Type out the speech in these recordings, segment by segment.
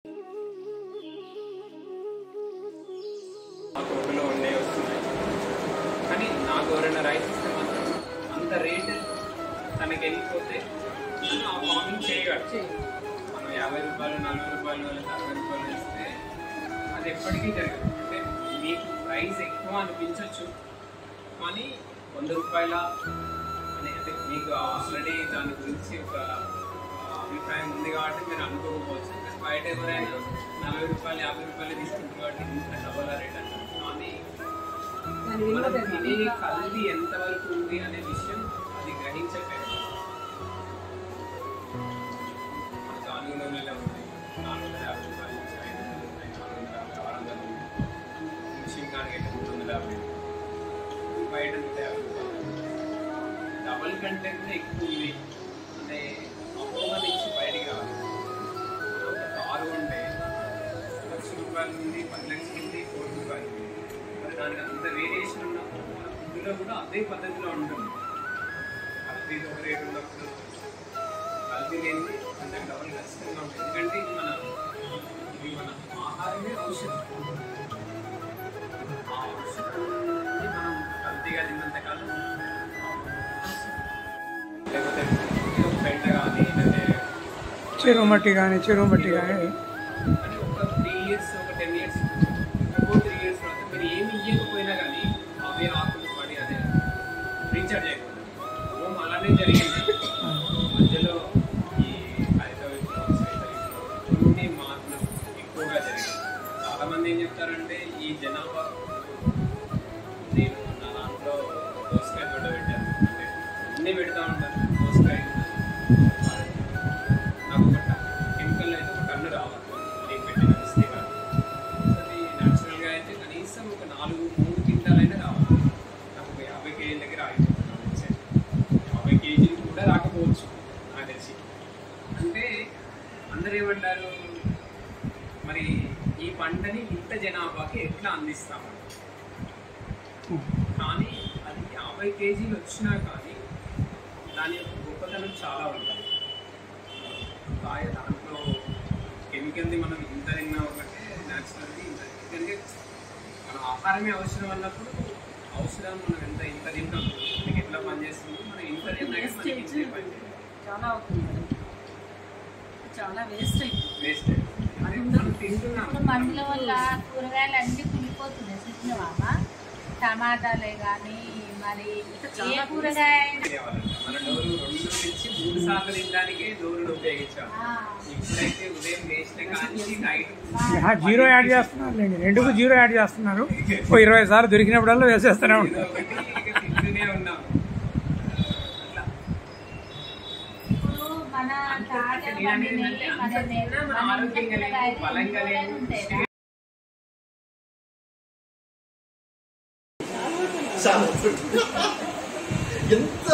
ఆ కోర్టులో ఉండే వస్తున్నాయి. కానీ నాకు ఎవరైనా రైస్ ఇస్తే మాత్రం అంత రేటు తనకి వెళ్ళిపోతే ఆ ఫార్మింగ్ చేయగలరు. మనం 50 రూపాయలు 40 రూపాయలు వాళ్ళకి 60 రూపాయలు ఇస్తే అది ఎప్పటికీ జరగదు. అంటే మీకు ప్రైస్ ఎక్కువ అనిపించవచ్చు, కానీ 100 రూపాయల అని అంటే మీకు ఆల్రెడీ దాని గురించి ఒక అభిప్రాయం ఉంది కాబట్టి మీరు అనుకోకపోవచ్చు. బయట ఎవరైనా 40 రూపాయలు 50 రూపాయలు తీసుకుంటారు కాబట్టి ఇంత డబల్ రేట్ అంటారు. కానీ మనం తినే కల్తీ ఎంతవరకు ఉంది అనే విషయం అది గ్రహించట్లేదు. మనకు ఆనుగుణంగా ఉన్నాయి 450 రూపాయలు నుంచి 500 ఉన్నాయి, 400 600 మిషన్ కానీ 350 బయట 150 రూపాయలు. డబల్ కంటే కూడా ఎక్కువ ఉంది అంటే అపోహ నుంచి బయటికి రావాలి. ఒక కారు ఉంటే 1,00,000 రూపాయల నుండి 10 లక్షల నుండి 1 కోటి రూపాయలు. మరి దానికి అంత వేరియేషన్ ఉన్నప్పుడు మన ఫుడ్లో కూడా అదే పద్ధతిలో ఉంటుంది. కల్తీ ఒక రేటు ఉన్నప్పుడు కల్తీ లేనిది అంటే డబల్ ఖచ్చితంగా ఉంటుంది. ఎందుకంటే ఇది మన ఆహారమే ఔషధం. ఆ ఔషధాన్ని మనం కల్తీగా తిన్నంతకాలం లేకపోతే పెంట కానీ చెరువు మట్టి కానీ అని ఒక 3 years ఒక 10 years 3 years తర్వాత మీరు ఏమి ఇవ్వకపోయినా కానీ అవే ఆకులు పడి అదే రీఛార్జ్ అయిపోతుంది. హోమ్ అలానే జరిగింది. మధ్యలో ఈ హరిత విప్లవం కొన్ని మార్పులు ఎక్కువగా జరిగింది. చాలామంది ఏం చెప్తారంటే ఈ జనాభా నేను నా దాంట్లో దోసకాయ తోట పెట్టాను అంటే అన్నీ పెడతా ఉంటాను. దోసకాయ నాకు ఒక కెమికల్ అయితే ఒక టన్ను రావాలి నేను పెట్టిన మిస్టేక్ కాదు. అది న్యాచురల్గా అయితే కనీసం ఒక 3 క్వింటాలైనా రావాలి. నాకు 50 కేజీల దగ్గర ఆగిపోతున్నాను. 50 కేజీలు కూడా రాకపోవచ్చు నాకు తెలిసి. అంటే అందరూ ఏమంటారు, మరి ఈ పంటని ఇంత జనాభాకి ఎట్లా అందిస్తామని. కానీ అది 50 కేజీలు వచ్చినా కానీ దాని యొక్క గొప్పతనం చాలా ఉంటుంది. దాంట్లో కెమికల్ది మనం ఇంత తిన్నా ఒకటే, న్యాచురల్ది ఇంత. ఎందుకంటే మన ఆహారమే అవసరం అన్నప్పుడు ఔషధం మనం ఇంత తింటాం మనకి ఎట్లా పనిచేస్తుంది, మనం ఇంత తిన్నా కానీ మనకి ఇంతే పని చాలా అవుతుంది, చాలా వేస్ట్ అయిపోతుంది. వేస్ట్ అది మనం తింటున్నాం. మందుల వల్ల కూరగాయలు అన్నీ కుళ్ళిపోతున్నాయి. చూసినవా టమాటాలే కానీ మరి ఏ కూరగాయ మన డోరు 2 నుంచి 3 సార్లు తినడానికే డోరును ఉపయోగించాం. ఇప్పుడైతే ఉదయం వేసిన కానీ నైట్ 0 యాడ్ చేస్తున్నారు లేండి, 2కు 0 యాడ్ చేస్తున్నారు. 20 సార్లు దొరికినప్పుడల్లా వేసేస్తూనే ఉంటారు. తింటూనే ఉన్నాం. ఇప్పుడు మన ఆరోగ్యంగా లేదు, బలంగా లేదు. ఎంత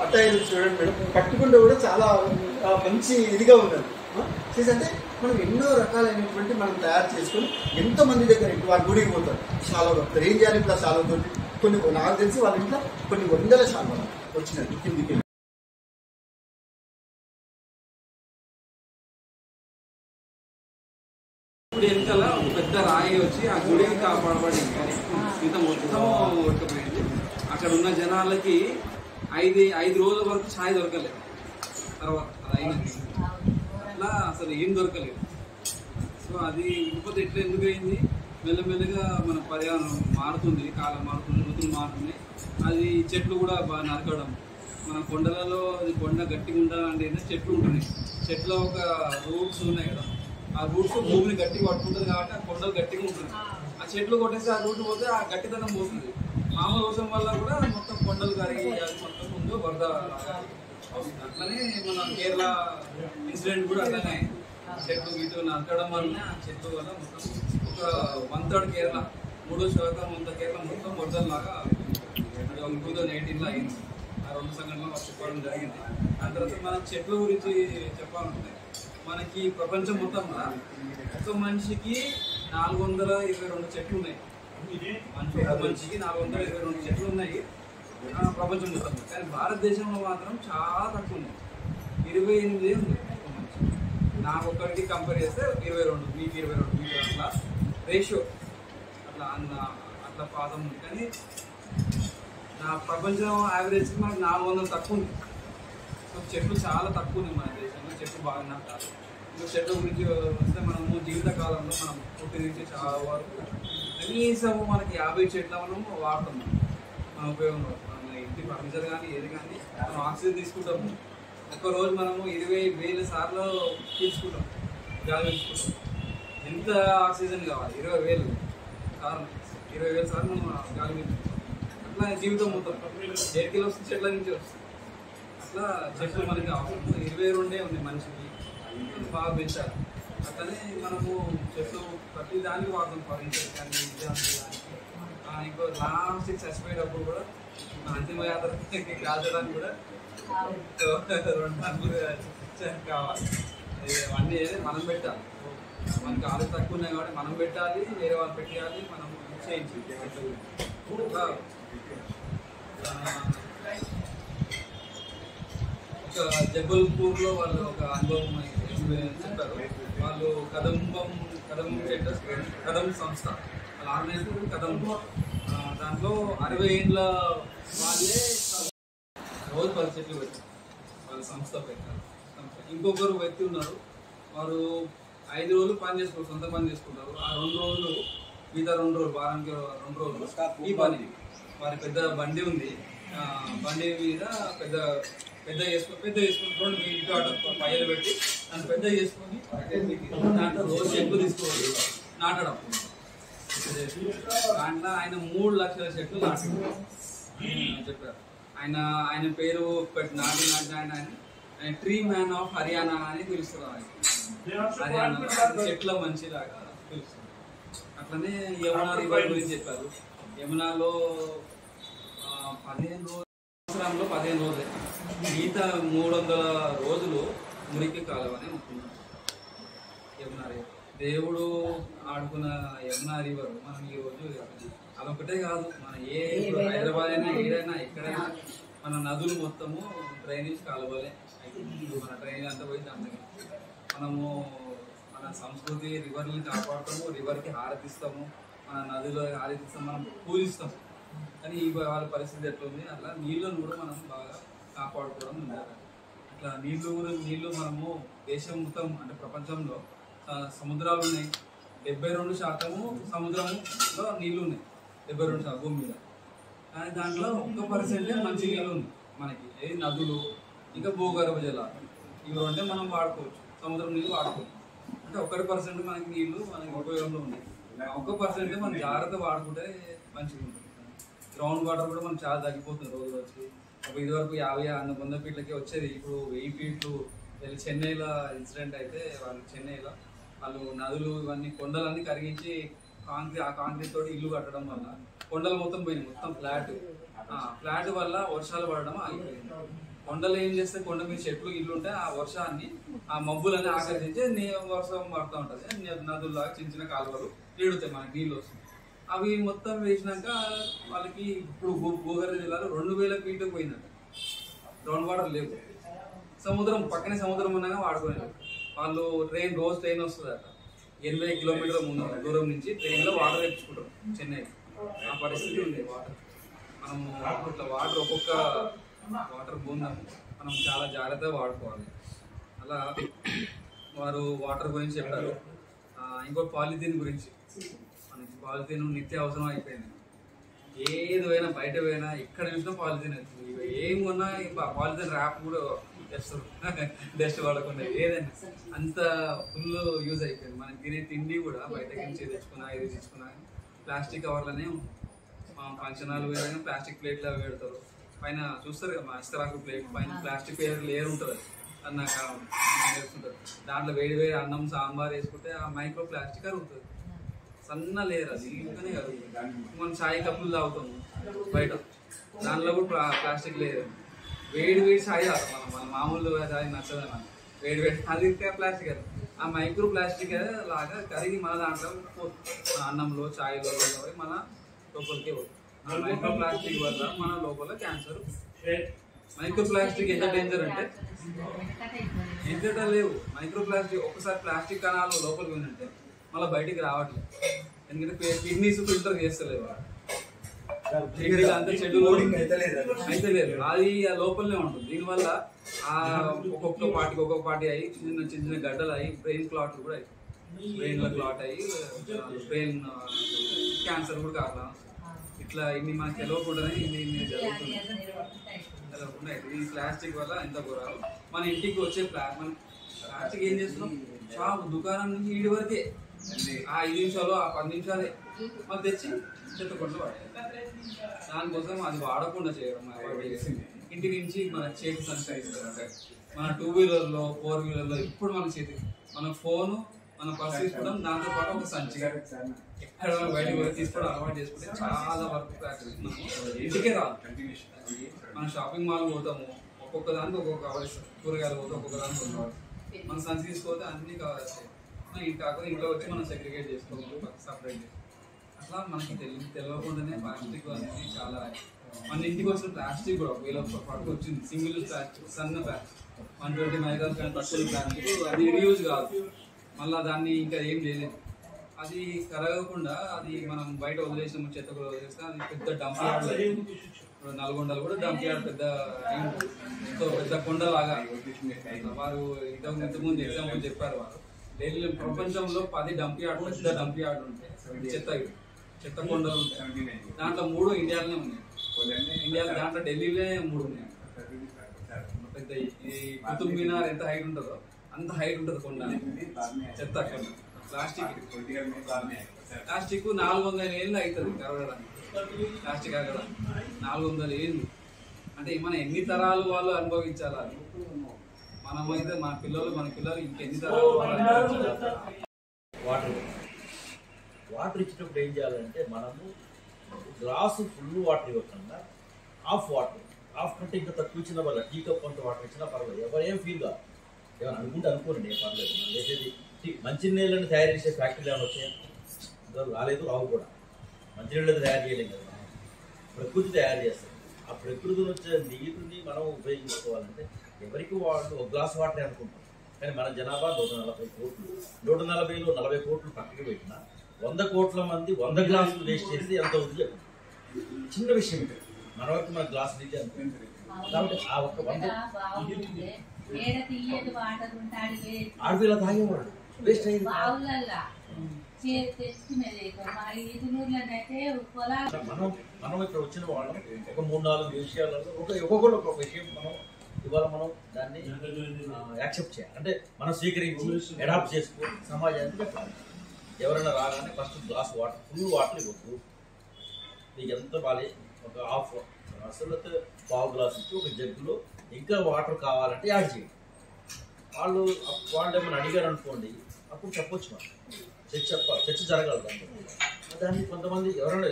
అటైర్ చూడండి మేడం, కట్టుకుంటే కూడా చాలా మంచి ఇదిగా ఉన్నది. అంటే మనం ఎన్నో రకాలైనటువంటి మనం తయారు చేసుకొని ఎంతోమంది దగ్గర వారి గుడికి పోతారు, చాలా వస్తారు. ఏం చేయాలి ఇప్పుడు చాలా కొన్ని నాకు తెలిసి వాళ్ళ ఇంట్లో కొన్ని 100 చాలా వచ్చినాయి కిందికి. ఇప్పుడు వెనకాల ఒక పెద్ద రాయి వచ్చి ఆ గుడిని కాపాడబడింది. ఇంత మొత్తం ఉడకపోయింది. అక్కడ ఉన్న జనాలకి 5 రోజుల వరకు ఛాయ్ దొరకలేదు. తర్వాత అది అయినది అట్లా అసలు ఏం దొరకలేదు. సో అది విడిపోతే ఎట్లా ఎందుకు అయింది, మెల్లమెల్లగా మన పర్యావరణం మారుతుంది, కాలం మారుతుంది, ఋతువులు మారుతున్నాయి. అది చెట్లు కూడా బాగా నరకడం, మన కొండలలో అది కొండ గట్టిగా ఉండాలంటే చెట్లు ఉంటున్నాయి. చెట్లు ఒక రూట్స్ ఉన్నాయి కదా, ఆ రూట్స్ భూమిని గట్టిగా పట్టుకుంటుంది కాబట్టి ఆ కొండలు గట్టిగా ఉంటుంది. ఆ చెట్లు కొట్టేసి ఆ రూట్ పోతే ఆ గట్టితనం పోతుంది. మామూలు వర్షం వల్ల కూడా మొత్తం కొండలు కరిగి అది మొత్తం ముందు వరద అవుతుంది. అట్లనే మన కేరళ ఇన్సిడెంట్ కూడా అట్లనే చెట్లు గీటు నరకడం వల్ల చెట్లు వల్ల మొత్తం ఒక 1/3 కేరళ 3వ శాతం అంత కేరళ మొత్తం వరదలాగా 2018లో అయింది. ఆ 2 సంఘటనలు చెప్పడం జరిగింది. ఆ తర్వాత మనం చెట్ల గురించి చెప్పాలంటే మనకి ప్రపంచం మొత్తంలో ఒక మనిషికి 422 చెట్లు ఉన్నాయి. మనిషికి 422 చెట్లు ఉన్నాయి ప్రపంచం మొత్తంలో. కానీ భారతదేశంలో మాత్రం చాలా తక్కువ ఉన్నాయి, 28 ఉంది ఒక మనిషి. నాకు ఒక్కరికి కంపేర్ చేస్తే 22, మీకు 22 మీకు అట్లా రేషియో అట్లా పాదం ఉంది. కానీ నా ప్రపంచం యావరేజ్కి మనకు 400 తక్కువ ఉంది. సో చెట్లు చాలా తక్కువ ఉన్నాయి మన దేశంలో, చెట్లు బాగా నాటాలి. ఇంకా చెట్ల గురించి వస్తే మనము జీవితకాలంలో మనం పుట్టి నుంచి చాలా వరకు కనీసం మనకి 50 చెట్ల మనం వాడుతున్నాం. మన ఉపయోగంలో మన ఇంటి ఫర్నిచర్ కానీ ఏది కానీ మనం ఆక్సిజన్ తీసుకుంటాము. ఒక్క రోజు మనము 20,000 సార్లు తీసుకుంటాం, గాలి తీసుకుంటాం. ఎంత ఆక్సిజన్ కావాలి? 20,000 సార్లు, 20,000 సార్లు మనం గాలి తీసుకుంటాం. అట్లా జీవితం మొత్తం 7 కిలో వస్తుంది, చెట్ల నుంచి వస్తుంది. అట్లా చెట్లు మనకి అవసరం. 22 ఉంది మనిషికి, బాగా పెంచాలి. అట్లనే మనము చెట్లు ప్రతి దానికి వాడతాం, ఫర్నిచర్ కానీ విద్యార్థి కానీ. ఇంకో లాస్ట్కి చచ్చిపోయేటప్పుడు కూడా అంతిమ యాత్రకి కాల్చడానికి కూడా 2 టన్నులు కావాలి. అవన్నీ మనం పెట్టాలి. మనకి ఆలోచన తక్కువ ఉన్నాయి కాబట్టి మనం పెట్టాలి, వేరే వాళ్ళు పెట్టాలి, మనం చేయించాలి. ఒక జబల్పూర్లో వాళ్ళు ఒక అనుభవం చెప్పారు. వాళ్ళు కదం సంస్థ వాళ్ళ ఆర్గనైజేషన్ కదం. దాంట్లో 60 ఏళ్ళ వాళ్ళే రోజు 10 చెట్లు పెట్టారు, వాళ్ళ సంస్థ పెట్టారు. ఇంకొకరు వ్యక్తి ఉన్నారు, వారు 5 రోజులు పని చేసుకుంటారు, సొంత పని చేసుకుంటారు. ఆ 2 రోజులు మిగతా 2 రోజులు వారానికి 2 రోజులు ఈ పని. వారి పెద్ద బండి ఉంది, బండి మీద పెద్ద చేసుకుని 2 ఇంటి ఆట పైలు పెట్టి దాన్ని పెద్ద చేసుకొని దాంట్లో రోజు చెట్లు తీసుకోవాలి, నాటడం. దాంట్లో ఆయన 3 లక్షల చెట్లు నాటారు చెప్పారు. ఆయన పేరు నాటి ఆయన ట్రీ మ్యాన్ ఆఫ్ హర్యానా అని పిలుస్తారు. హర్యానా చెట్ల మంచిలాగా పిలుస్తారు. అట్లనే యమునా రివర్ గురించి చెప్పారు. యమునాలో 15 రోజులు, సంవత్సరంలో 15 రోజులే, మిగతా 300 రోజులు మురికి కాలవని అనుకున్నాం. యమునా రివర్ దేవుడు ఆడుకున్న యమునా రివర్ మనం ఈ రోజు అదొకటే కాదు, మన హైదరాబాద్ అయినా ఏదైనా ఎక్కడైనా మన నదులు మొత్తము డ్రైనేజ్ కాలువలే. మన డ్రైనేజ్ అంతా పోయి దాంట్లో మనము మన సంస్కృతి రివర్ని కాపాడుతాము, రివర్కి హారతిస్తాము, మన నదిలో హారతిస్తాం, మనం పూజిస్తాం. కానీ వాళ్ళ పరిస్థితి ఎట్లుంది, అట్లా నీళ్ళను కూడా మనం బాగా కాపాడుకోవడం ఉండాలి. అట్లా నీళ్లు మనము దేశం మొత్తం అంటే ప్రపంచంలో సముద్రాలు ఉన్నాయి, 72% సముద్రంలో నీళ్లు ఉన్నాయి, 72% భూమి మీద. కానీ దాంట్లో 1% మంచి నీళ్ళు ఉంది మనకి, ఏది నదులు ఇంకా భూగర్భ జలాలు. ఇవి 2 మనం వాడుకోవచ్చు, సముద్రం నీళ్ళు వాడుకోవచ్చు. అంటే 1% మనకి నీళ్లు మనకి ఉపయోగంలో ఉన్నాయి. 1% మనం జాగ్రత్త వాడుకుంటే మంచిగా ఉంటుంది. గ్రౌండ్ వాటర్ కూడా మనం చాలా తగ్గిపోతుంది రోజు వచ్చి. ఇదివరకు 50-100 ఫీట్లకి వచ్చేది, ఇప్పుడు 1000 ఫీట్లు. చెన్నైలో ఇన్సిడెంట్ అయితే చెన్నైలో వాళ్ళు నదులు ఇవన్నీ కొండలన్నీ కరిగించి కాంక్రీట్ తోటి ఇల్లు కట్టడం వల్ల కొండలు మొత్తం పోయినాయి, మొత్తం ఫ్లాట్ వల్ల వర్షాలు పడడం ఆగిపోయింది. కొండలు ఏం చేస్తే కొండ మీద చెట్లు ఇల్లు ఉంటే ఆ వర్షాన్ని ఆ మబ్బులన్నీ ఆకర్షించి వర్షం పడుతూ ఉంటుంది. నదుల్లాగా చిన్న కాలువలు నీడుతాయి, మనకి నీళ్ళు వస్తుంది. అవి మొత్తం వేసినాక వాళ్ళకి ఇప్పుడు భూగర్భ జిల్లాలో 2000 ఫీట్ పోయిందంట, గ్రౌండ్ వాటర్ లేవు. సముద్రం పక్కనే సముద్రం ఉన్నాగా వాడుకోలేదు. వాళ్ళు రోజు ట్రైన్ వస్తుంది అట, 80 కిలోమీటర్ల దూరం నుంచి ట్రైన్లో వాటర్ తెచ్చుకుంటారు చెన్నై. ఆ పరిస్థితి ఉంది వాటర్. మనము ఇట్లా వాటర్ ఒక్కొక్క వాటర్ బూందం మనం చాలా జాగ్రత్తగా వాడుకోవాలి. అలా వారు వాటర్ గురించి చెప్పారు. ఇంకో పాలిథీన్ గురించి, మనకి పాలిథీన్ నిత్య అవసరం అయిపోయింది. ఏది పోయినా బయట పోయినా ఎక్కడ చూసినా పాలిథీన్ అవుతుంది. ఏం కొన్నా పాలిథీన్ ర్యాప్ కూడా చేస్తారు, డస్ట్ పడకుండా. ఏదైనా అంత ఫుల్ యూజ్ అయిపోయింది. మనం తినే తిండి కూడా బయటకి నుంచి తెచ్చుకున్నా ఇది తెచ్చుకున్నా ప్లాస్టిక్ కవర్లనే. ఫంక్షన్ హాల్ పోయినా ప్లాస్టిక్ ప్లేట్లు అవి పెడతారు. పైన చూస్తారు కదా, మా ఇస్తరాకు ప్లేట్ పైన ప్లాస్టిక్ లేయర్ ఉంటుంది, అన్న ఉంటుంది. దాంట్లో వేడి అన్నం సాంబార్ వేసుకుంటే ఆ మైక్రో ప్లాస్టిక్ అరుగుతుంది, సన్న లేయర్. అది ఇంకనే కరుగుతుంది. మనం చాయ్ కప్పులు తాగుతాము బయట, దాంట్లో కూడా ప్లాస్టిక్ లేయర్. వేడి చాయ్ తాగుతాం మన మామూలు చాయ్ నచ్చదు మనం, వేడి అది ఇంకా ప్లాస్టిక్. ఆ మైక్రో ప్లాస్టిక్ లాగా కరిగి మన దాంట్లో మన అన్నంలో చాయ్లో మన లోపలికి పోతుంది. ఆ మైక్రో ప్లాస్టిక్ వల్ల మన లోపల క్యాన్సర్ మైక్రో ప్లాస్టిక్ ఎంత డేంజర్ అంటే ఎంత లేవు. మైక్రో ప్లాస్టిక్ ఒక్కసారి ప్లాస్టిక్ కణాలు లోపలికి పోయినంటే మళ్ళీ బయటికి రావట్లేదు. ఎందుకంటే కిడ్నీస్ ఫిల్టర్ చేస్తలేవు, అంతా చెడులు అయితే లేదు, అది లోపలనే ఉంటుంది. దీనివల్ల ఒక్కొక్క పార్టీ అయ్యి చిన్న చిన్న గడ్డలు అయ్యి బ్రెయిన్ క్లాట్ కూడా అయ్యి బ్రెయిన్ లో క్లాట్ అయ్యి బ్రెయిన్ క్యాన్సర్ కూడా కారణం. ఇట్లా ఇన్ని మనకు తెలియకుండానే ఇన్ని జరుగుతుంది. ఈ ప్లాస్టిక్ వల్ల ఎంత ఘోరాలు. మన ఇంటికి వచ్చే మన ప్లాస్టిక్ ఏం చేస్తున్నాం, షాప్ దుకాణం నుంచి ఇంటి వరకే ఆ 5 నిమిషాలు ఆ 10 నిమిషాలే మాకు తెచ్చి చెత్తకుండా వాడాలి. దానికోసం అది వాడకుండా చేయడం ఇంటి నుంచి మన చేతి సంచరిస్తారు. మన 2 వీలర్లో 4 వీలర్లో ఇప్పుడు మన ఫోను మన పర్స్ తీసుకోవడం, దాంతో పాటు ఒక సంచి ఎక్కడ బయటకు తీసుకోవడం అలవాటు చేసుకుంటే చాలా వరకు ప్రాక్టీస్ మనం ఇంటికే రాదు. మనం షాపింగ్ మాల్ పోతాము, ఒక్కొక్క దానికి ఒక్కొక్క కవర్ ఇస్తాం. కూరగాయలు పోతే ఒక్కొక్క దానికి కవర్, మన సంచి తీసుకోతే అన్ని కవర్ వస్తాయి. ఇంటి కాకుండా ఇంట్లో వచ్చి మనం సెగ్రిగేట్ చేసుకోవాలి, సపరేట్ చేసుకోవాలి. అట్లా మనకి తెలియకుండానే ప్లాస్టిక్ అనేది చాలా మన ఇంటికి వచ్చిన ప్లాస్టిక్ కూడా వీళ్ళతో పాటు వచ్చింది. సింగిల్ ప్లాస్టిక్, సన్న ప్లాస్టిక్ 120 మైక్రాన్స్ తక్కువ ప్లాస్టిక్, అది రీయూజ్ కాదు. మళ్ళీ దాన్ని ఇంకా ఏం చేయలేదు. అది కరగకుండా అది మనం బయట వదిలేసాము, చెత్త కూడా వదిలేస్తే అది పెద్ద డంప్ యార్డ్. ఇప్పుడు నల్గొండలు కూడా డంప్ యార్డ్ పెద్ద ఎంతో పెద్ద కొండలాగా. వారు ఇంతకుముందు ఎగ్జాంపుల్ చెప్పారు. వారు ఢిల్లీ ప్రపంచంలో 10 డంప్ యార్డ్ పెద్ద డంప్ యార్డ్ ఉంటాయి, చెత్త కొండలు ఉంటాయి. దాంట్లో 3 ఇండియాలోనే ఉన్నాయి. ఇండియాలో దాంట్లో ఢిల్లీలో 3 ఉన్నాయి. పెద్ద ఈ కుతుబ్ మినార్ ఎంత హైట్ ఉంటుందో అంత హైట్ ఉంటుంది కొండ. చెత్త అక్కడ ప్లాస్టిక్ 400 ఏళ్ళు అవుతుంది కరగడానికి. ప్లాస్టిక్ కరగడానికి 400 ఏళ్ళు అంటే మనం ఎన్ని తరాలు వాళ్ళు అనుభవించాలి. అది మనమైతే మన పిల్లలు ఇంకెన్ని తరాలు వాటర్ ఇచ్చినప్పుడు ఏం చేయాలంటే మనము గ్లాసు ఫుల్ వాటర్ ఇవ్వకుండా హాఫ్ కంటే ఇంకా తక్కువ ఇచ్చిన వల్ల టీ కప్ కొంత వాటర్ ఇచ్చినా పర్వాలేదు. ఎవరేం ఫీల్ కాదు, ఏమైనా అనుకోండి ఏం పర్లేదు. లేచేది మంచినీళ్ళని తయారు చేసే ఫ్యాక్టరీలు ఏమైనా వచ్చాయి రాలేదు, రావు కూడా. మంచినీళ్ళని తయారు చేయలేం కదా, ప్రకృతి తయారు చేస్తారు. ఆ ప్రకృతిని వచ్చే నీటిని మనం ఉపయోగించుకోవాలంటే ఎవరికి వాళ్ళు ఒక గ్లాస్ వాటరే అనుకుంటాం. కానీ మన జనాభా 140 కోట్లు. 140లో 40 కోట్లు పక్కకి పెట్టినా 100 కోట్ల మంది 100 గ్లాసులు వేస్ట్ చేసి ఎంత ఉంది చెప్పండి. చిన్న విషయం మన వరకు మన గ్లాస్ నీటి అనుకుంటుంది. కాబట్టి ఆ ఒక్క 100 ఆడపిల్ల తాగేవాడు వేస్ట్ అయ్యింది. మనం ఇక్కడ వచ్చిన వాళ్ళం ఒక 3-4 విషయాలలో ఒక్కొక్కరు ఒక విషయం ఇవాళ మనం దాన్ని యాక్సెప్ట్ చేయాలి. అంటే మనం స్వీకరించి అడాప్ట్ చేసుకుని సమాజానికి చెప్పాలి. ఎవరైనా రాగానే first glass water, full water ఇవ్వద్దు. నీకు ఎంత బాగా ఒక హాఫ్ అసలు పావు గ్లాస్ ఇచ్చి ఒక జగ్గులో ఇంకా వాటర్ కావాలంటే యాడ్ చేయండి. వాళ్ళు ఏమైనా అడిగారు అనుకోండి, అప్పుడు చెప్పొచ్చు. మనం చర్చ జరగాలి. దాన్ని కొంతమంది ఎవరైనా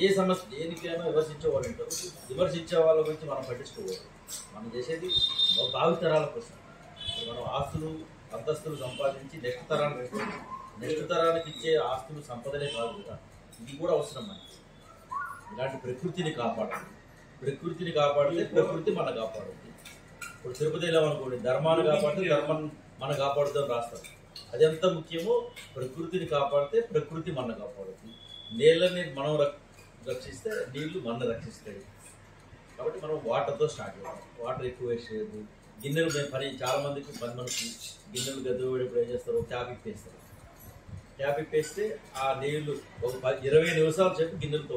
ఏ సమస్య దేనికైనా విమర్శించే వాళ్ళు ఉంటారు. విమర్శించే వాళ్ళ గురించి మనం పట్టించుకోవాలి. మనం చేసేది భావితరాల కోసం. మనం ఆస్తులు అంతస్తులు సంపాదించి నెక్స్ట్ తరానికి ఇచ్చే ఆస్తులు సంపదనే కాదు కదా, ఇది కూడా అవసరం మనకి. ఇలాంటి ప్రకృతిని కాపాడాలి. ప్రకృతిని కాపాడితే ప్రకృతి మన కాపాడుతుంది. ఇప్పుడు తిరుపతి వెళ్ళామనుకోండి, ధర్మాన్ని కాపాడితే ధర్మం మన కాపాడుతాం రాస్తారు. అది ఎంత ముఖ్యమో ప్రకృతిని కాపాడితే ప్రకృతి మన కాపాడుతుంది. నీళ్ళని మనం రక్షిస్తే నీళ్లు మన రక్షిస్తాయి. కాబట్టి మనం వాటర్తో స్టార్ట్ చేయాలి. వాటర్ ఎక్కువ వేస్ట్ చేయదు. గిన్నెలు చాలా మందికి 10 మందికి గిన్నెలు గద్దెప్పుడు ఏం చేస్తారు, ట్యాప్ ఇప్పేస్తారు. ట్యాప్ ఇప్పేస్తే ఆ నీళ్లు ఒక 20 నిమిషాలు చెప్పి గిన్నెలతో